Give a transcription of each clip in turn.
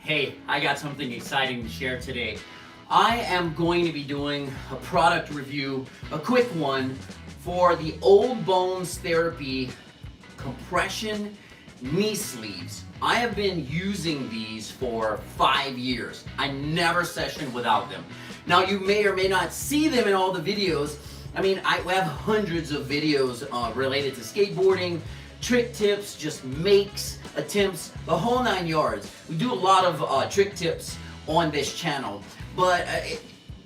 Hey, I got something exciting to share today. I am going to be doing a product review, a quick one, for the Old Bones Therapy compression knee sleeves. I have been using these for 5 years. I never session without them. Now you may or may not see them in all the videos. I mean, I have hundreds of videos related to skateboarding, trick tips, just makes, attempts, the whole 9 yards. We do a lot of trick tips on this channel, but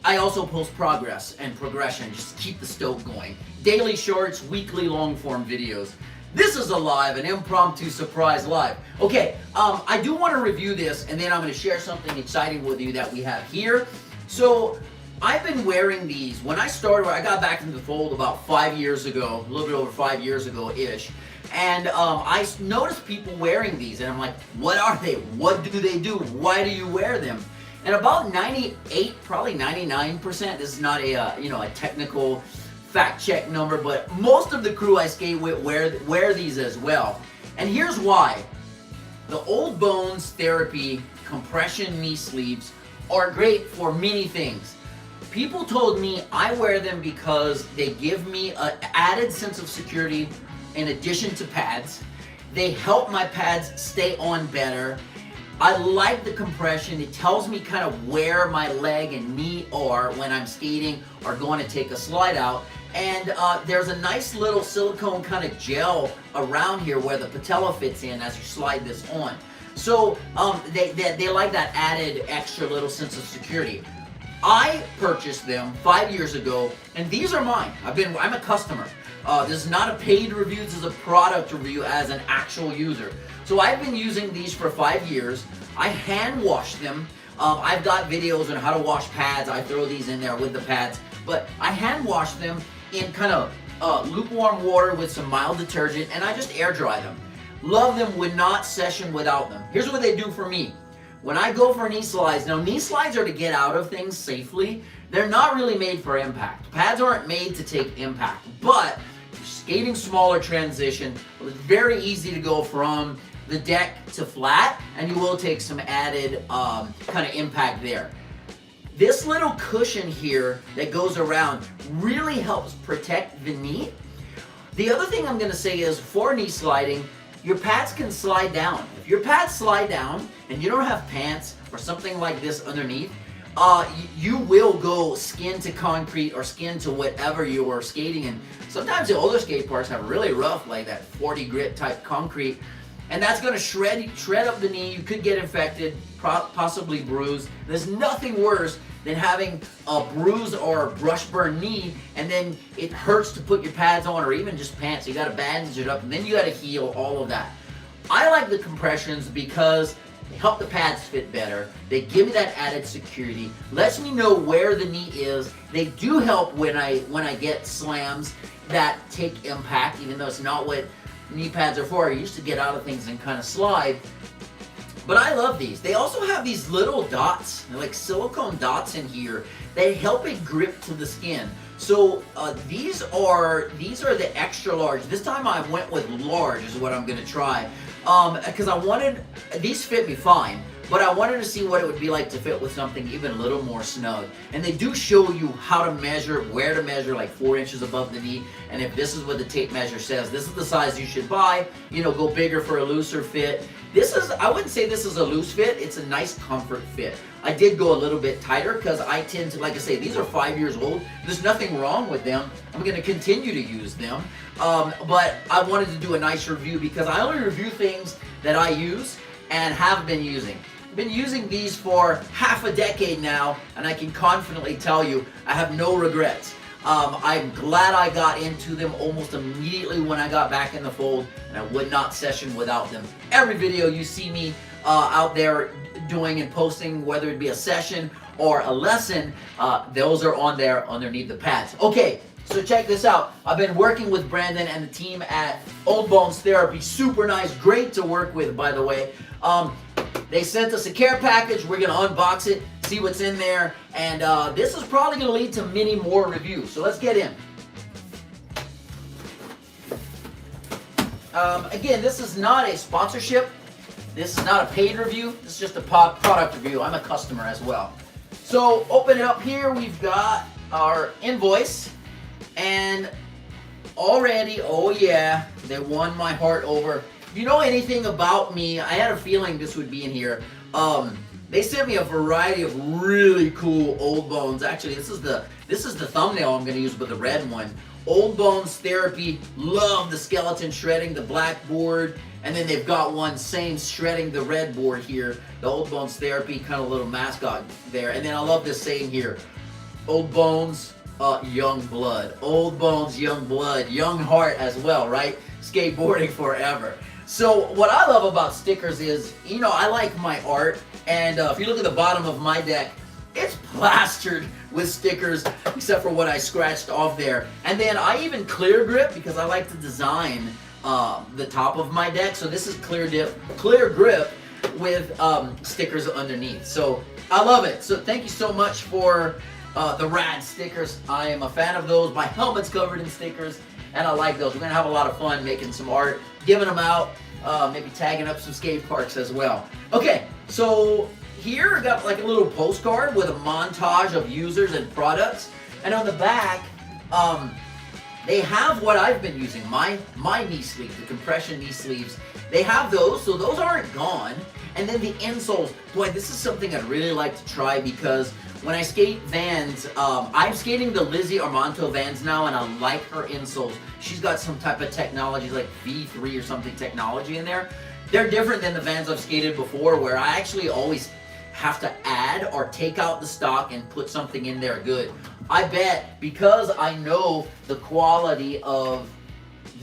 I also post progress and progression, just keep the stoke going. Daily shorts, weekly long form videos. This is a live, an impromptu surprise live. Okay, I do want to review this, and then I'm going to share something exciting with you that we have here. So, I've been wearing these. When I started, I got back into the fold about 5 years ago, a little bit over 5 years ago-ish. And I noticed people wearing these, and I'm like, what are they? What do they do? Why do you wear them? And about 98, probably 99%, this is not a a technical fact check number, but most of the crew I skate with wear these as well. And here's why. The Old Bones Therapy compression knee sleeves are great for many things. People told me I wear them because they give me an added sense of security in addition to pads. They help my pads stay on better. I like the compression. It tells me kind of where my leg and knee are when I'm skating or going to take a slide out. And there's a nice little silicone kind of gel around here where the patella fits in as you slide this on. So they like that added extra little sense of security. I purchased them 5 years ago, and these are mine. I'm a customer. This is not a paid review, this is a product review as an actual user. So I've been using these for 5 years. I hand wash them. I've got videos on how to wash pads. I throw these in there with the pads. But I hand wash them in kind of lukewarm water with some mild detergent, and I just air dry them. Love them, would not session without them. Here's what they do for me. When I go for knee slides, now knee slides are to get out of things safely. They're not really made for impact. Pads aren't made to take impact, but skating smaller transition, it's very easy to go from the deck to flat, and you will take some added kind of impact there. This little cushion here that goes around really helps protect the knee. The other thing I'm going to say is for knee sliding, your pads can slide down. If your pads slide down and you don't have pants or something like this underneath, you will go skin to concrete or skin to whatever you are skating in. Sometimes the older skate parks have really rough, like that 40 grit type concrete, and that's going to shred up the knee. You could get infected, possibly bruised. There's nothing worse than having a bruise or a brush burn knee, and then it hurts to put your pads on or even just pants. You got to bandage it up, and then you got to heal all of that. I like the compressions because they help the pads fit better. They give me that added security. Lets me know where the knee is. They do help when I get slams that take impact, even though it's not what knee pads are for. I used to get out of things and kind of slide. But I love these. They also have these little dots, like silicone dots in here, that help it grip to the skin. So these are the extra large. This time I went with large is what I'm gonna try. Because these fit me fine, but I wanted to see what it would be like to fit with something even a little more snug. And they do show you how to measure, where to measure, like 4 inches above the knee. And if this is what the tape measure says, this is the size you should buy. Go bigger for a looser fit. I wouldn't say this is a loose fit. It's a nice comfort fit. I did go a little bit tighter because I tend to, like I say, these are 5 years old. There's nothing wrong with them. I'm going to continue to use them. But I wanted to do a nice review because I only review things that I use and have been using. I've been using these for half a decade now, and I can confidently tell you I have no regrets. I'm glad I got into them almost immediately when I got back in the fold, and I would not session without them. Every video you see me out there doing and posting, whether it be a session or a lesson, those are on there underneath the pads. Okay, so check this out. I've been working with Brandon and the team at Old Bones Therapy. Super nice, great to work with, by the way. They sent us a care package. We're gonna unbox it, see what's in there, and this is probably gonna lead to many more reviews. So let's get in. Again, this is not a sponsorship. This is not a paid review, this is just a product review. I'm a customer as well. So open it up here, we've got our invoice, and already, oh yeah, they won my heart over. If you know anything about me, I had a feeling this would be in here. They sent me a variety of really cool Old Bones. Actually, this is the thumbnail I'm going to use with the red one. Old Bones Therapy, love the skeleton shredding, the black board, and then they've got one same shredding the red board here. The Old Bones Therapy, kind of little mascot there. And then I love this saying here, Old Bones, young blood. Old Bones, young blood, young heart as well, right? Skateboarding forever. So what I love about stickers is, you know, I like my art, and if you look at the bottom of my deck, it's plastered with stickers, except for what I scratched off there. And then I even clear grip because I like to design the top of my deck. So this is clear grip with stickers underneath. So I love it. So thank you so much for the rad stickers. I am a fan of those. My helmet's covered in stickers, and I like those. We're gonna have a lot of fun making some art, giving them out, maybe tagging up some skate parks as well. Okay, so here I got like a little postcard with a montage of users and products, and on the back, they have what I've been using, my knee sleeve, the compression knee sleeves. They have those, so those aren't gone. And then the insoles, boy, this is something I'd really like to try because when I skate Vans, I'm skating the Lizzie Armanto Vans now, and I like her insoles. She's got some type of technology, like V3 or something technology in there. They're different than the Vans I've skated before, where I actually always have to add or take out the stock and put something in there good. I bet, because I know the quality of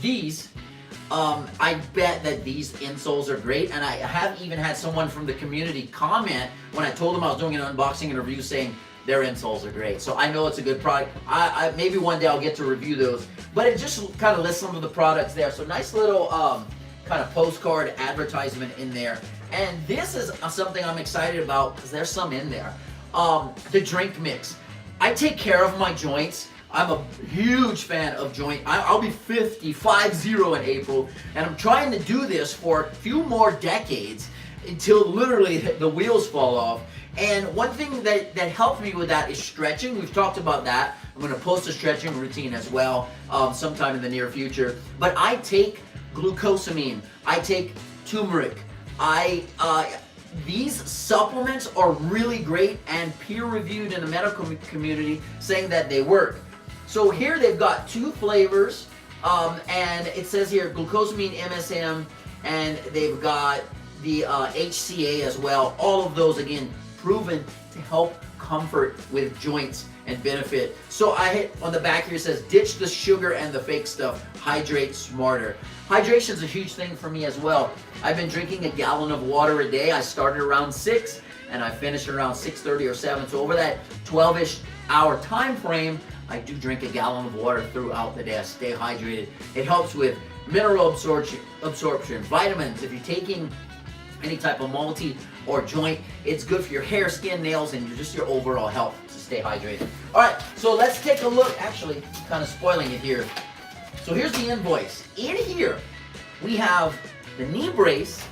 these, I bet that these insoles are great, and I have even had someone from the community comment when I told them I was doing an unboxing and a review saying their insoles are great. So I know it's a good product. I maybe one day I'll get to review those, but it just kind of lists some of the products there. So nice little kind of postcard advertisement in there. And this is something I'm excited about because there's some in there. The drink mix. I take care of my joints. I'm a huge fan of joint. I'll be 50 in April, and I'm trying to do this for a few more decades until literally the wheels fall off. And one thing that helps me with that is stretching. We've talked about that. I'm going to post a stretching routine as well sometime in the near future. But I take glucosamine. I take turmeric. These supplements are really great and peer-reviewed in the medical community saying that they work. So here they've got 2 flavors, and it says here glucosamine MSM, and they've got the HCA as well. All of those, again, proven to help comfort with joints and benefit. So I hit on the back here, it says ditch the sugar and the fake stuff, hydrate smarter. Hydration is a huge thing for me as well. I've been drinking a gallon of water a day. I started around 6 and I finished around 6:30 or 7. So over that 12-ish hour time frame, I do drink a gallon of water throughout the day. I stay hydrated. It helps with mineral absorption, vitamins. If you're taking any type of multi or joint, it's good for your hair, skin, nails, and just your overall health to stay hydrated. All right, so let's take a look. Actually, kind of spoiling it here. So here's the invoice. In here, we have the knee brace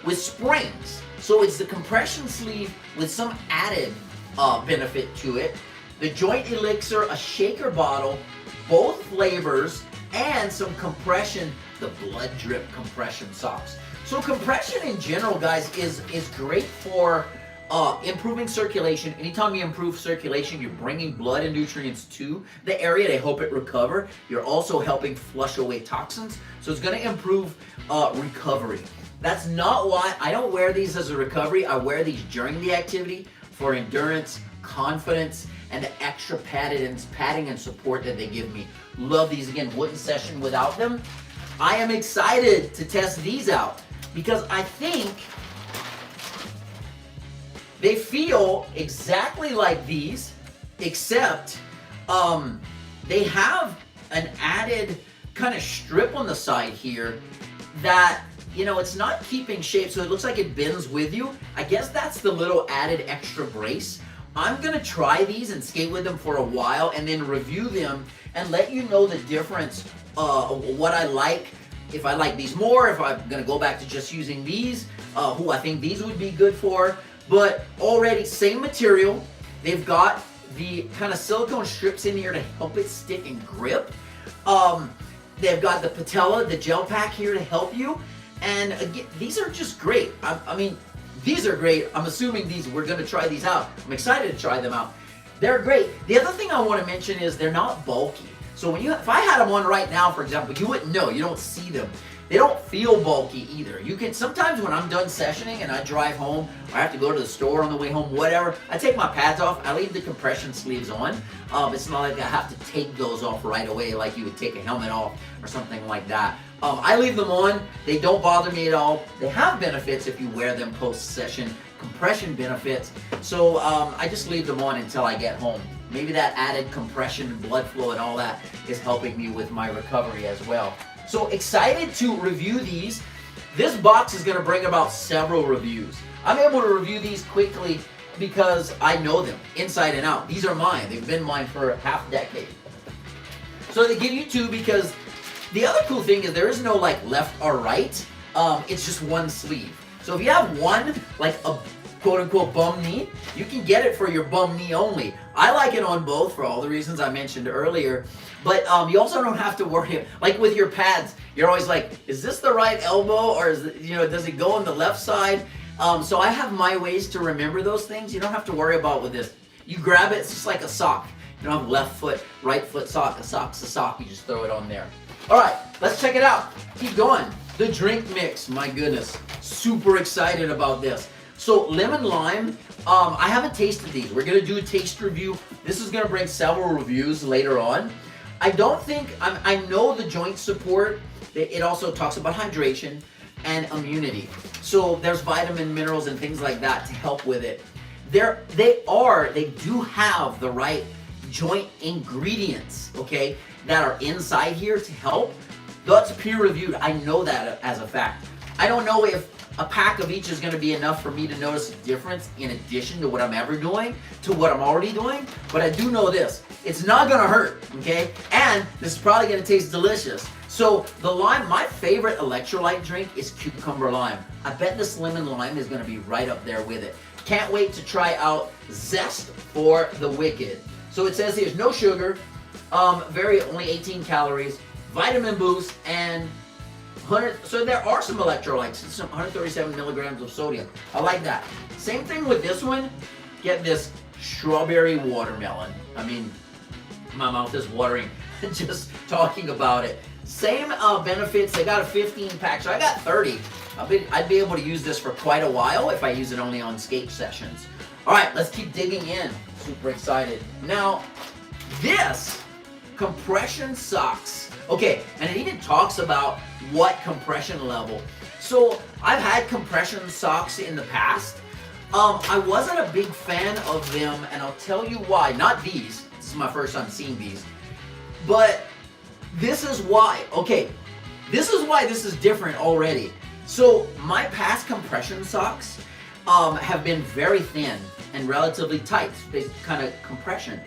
with springs. So it's the compression sleeve with some added benefit to it. The joint elixir, a shaker bottle, both flavors, and some compression, the blood drip compression socks. So compression in general, guys, is great for improving circulation. Anytime you improve circulation, you're bringing blood and nutrients to the area to help it recover. You're also helping flush away toxins. So it's going to improve recovery. That's not why I don't wear these as a recovery. I wear these during the activity for endurance, confidence, and the extra padding and support that they give me. Love these. Again, wouldn't session without them. I am excited to test these out because I think they feel exactly like these, except they have an added kind of strip on the side here that, you know, it's not keeping shape, so it looks like it bends with you. I guess that's the little added extra brace. I'm gonna try these and skate with them for a while and then review them and let you know the difference, what I like if I like these more, if I'm gonna go back to just using these, who I think these would be good for. But already same material. They've got the kind of silicone strips in here to help it stick and grip. They've got the patella, the gel pack here to help you. And again, these are just great. I mean, these are great. I'm assuming we're gonna try these out. I'm excited to try them out. They're great. The other thing I want to mention is they're not bulky. So if I had them on right now, for example, you wouldn't know. You don't see them. They don't feel bulky either. You can sometimes when I'm done sessioning and I drive home, or I have to go to the store on the way home, whatever, I take my pads off. I leave the compression sleeves on. It's not like I have to take those off right away like you would take a helmet off or something like that. I leave them on. They don't bother me at all. They have benefits if you wear them post-session, compression benefits. So I just leave them on until I get home. Maybe that added compression and blood flow and all that is helping me with my recovery as well. So excited to review these. This box is going to bring about several reviews. I'm able to review these quickly because I know them inside and out. These are mine. They've been mine for half a decade. So they give you two because the other cool thing is there is no like left or right. It's just one sleeve. So if you have one, like a quote-unquote bum knee, you can get it for your bum knee only. I like it on both for all the reasons I mentioned earlier, but you also don't have to worry, like with your pads, you're always like, is this the right elbow, or is it, does it go on the left side? So I have my ways to remember those things. You don't have to worry about with this. You grab it, it's just like a sock. You don't have left foot, right foot sock, a sock's a sock, you just throw it on there. All right, let's check it out. Keep going. The drink mix, my goodness, super excited about this. So lemon lime, I haven't tasted these. We're gonna do a taste review. This is gonna bring several reviews later on. I don't think, I know the joint support. It also talks about hydration and immunity. So there's vitamin, minerals, and things like that to help with it. They do have the right joint ingredients, okay, that are inside here to help. That's peer reviewed. I know that as a fact. I don't know if a pack of each is going to be enough for me to notice a difference in addition to what I'm ever doing, to what I'm already doing, but I do know this. It's not going to hurt, okay? And this is probably going to taste delicious. So the lime, my favorite electrolyte drink is cucumber lime. I bet this lemon lime is going to be right up there with it. Can't wait to try out Zest for the Wicked. So it says here's no sugar, only 18 calories, vitamin boost, and so there are some electrolytes, some 137 milligrams of sodium. I like that. Same thing with this one. Get this strawberry watermelon. I mean, my mouth is watering just talking about it. Same benefits. They got a 15 pack, so I got 30. I'd be able to use this for quite a while if I use it only on skate sessions. All right, let's keep digging in. Super excited. Now, this compression socks. Okay, and it even talks about what compression level. So I've had compression socks in the past. I wasn't a big fan of them, and I'll tell you why. Not these. This is my first time seeing these. But this is why. Okay, this is why this is different already. So my past compression socks have been very thin and relatively tight. They kind of compression.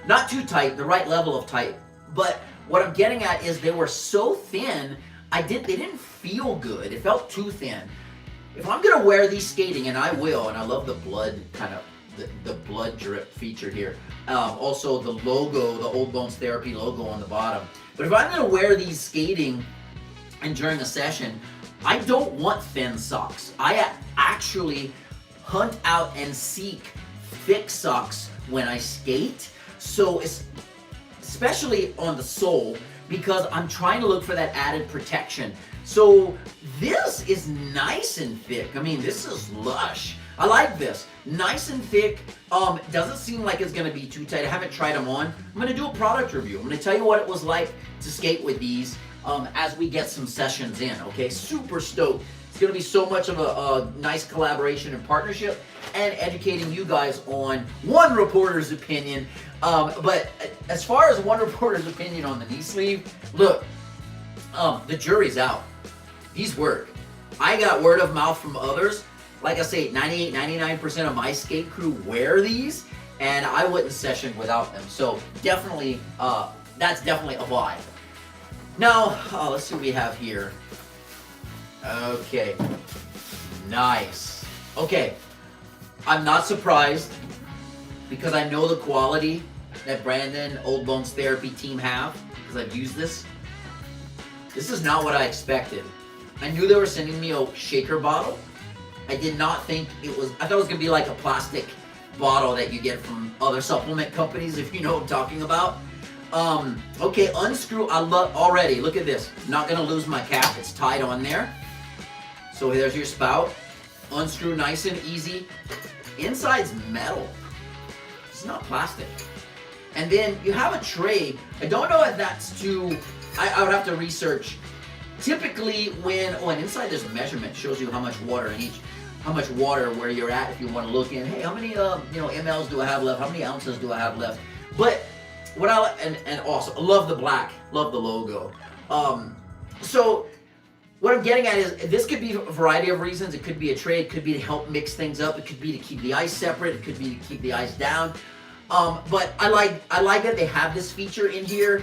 Not too tight, the right level of tight. But what I'm getting at is they were so thin, they didn't feel good. It felt too thin. If I'm gonna wear these skating, and I will, and I love the blood kind of, the blood drip feature here. Also the logo, the Old Bones Therapy logo on the bottom. But if I'm gonna wear these skating and during a session, I don't want thin socks. I actually hunt out and seek thick socks when I skate. So especially on the sole, because I'm trying to look for that added protection. So this is nice and thick. I mean, this is lush. I like this. Nice and thick. Doesn't seem like it's gonna be too tight. I haven't tried them on. I'm gonna do a product review. I'm gonna tell you what it was like to skate with these as we get some sessions in, okay? Super stoked. It's gonna be so much of a nice collaboration and partnership and educating you guys on one reporter's opinion. But as far as one reporter's opinion on the knee sleeve, look, the jury's out. These work. I got word of mouth from others. Like I say, 98, 99% of my skate crew wear these, and I wouldn't session without them. So definitely, that's definitely a buy. Now, let's see what we have here. Okay, nice. Okay, I'm not surprised because I know the quality that Brandon Old Bones Therapy team have because I've used this. This is not what I expected. I knew they were sending me a shaker bottle. I did not think it was, I thought it was gonna be like a plastic bottle that you get from other supplement companies, if you know what I'm talking about. Okay, unscrew, I love, already, look at this. Not gonna lose my cap, it's tied on there. So there's your spout. Unscrew nice and easy. Inside's metal. It's not plastic. And then you have a tray. I don't know if that's too, I would have to research. Typically when, oh, and inside there's a measurement, shows you how much water in each, how much water where you're at if you want to look in. Hey, how many mLs do I have left? How many ounces do I have left? But what I and also I love the black, love the logo. So what I'm getting at is this could be a variety of reasons. It could be a tray, it could be to help mix things up, it could be to keep the ice separate, it could be to keep the ice down. But I like that they have this feature in here.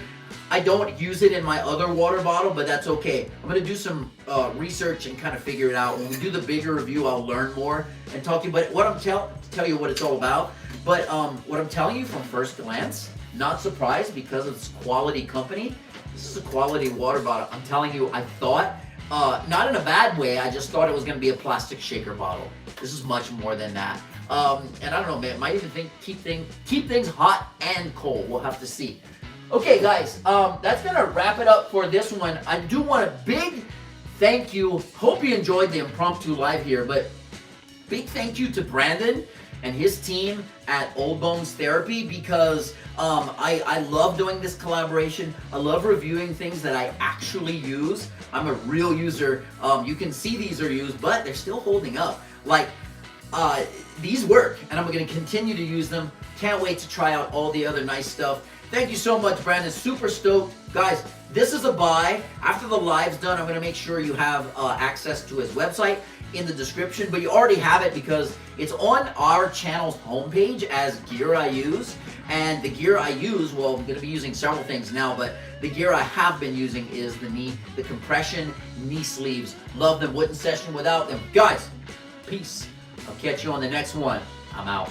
I don't use it in my other water bottle, but that's okay. I'm gonna do some research and kind of figure it out. When we do the bigger review, I'll learn more and talk to you. But what I'm tell you what it's all about. But what I'm telling you from first glance, not surprised because it's quality company. This is a quality water bottle. I'm telling you, I thought, not in a bad way. I just thought it was gonna be a plastic shaker bottle. This is much more than that. And I don't know, man. It might even keep things hot and cold. We'll have to see. Okay, guys, that's gonna wrap it up for this one. I do want a big thank you. Hope you enjoyed the impromptu live here, but big thank you to Brandon and his team at Old Bones Therapy because I love doing this collaboration. I love reviewing things that I actually use. I'm a real user. You can see these are used, but they're still holding up. Like, these work, and I'm gonna continue to use them. Can't wait to try out all the other nice stuff. Thank you so much, Brandon. Super stoked. Guys, this is a buy. After the live's done, I'm going to make sure you have access to his website in the description, but you already have it because it's on our channel's homepage as gear I use. And the gear I use, well, I'm going to be using several things now, but the gear I have been using is the compression knee sleeves. Love them. Wouldn't session without them. Guys, peace. I'll catch you on the next one. I'm out.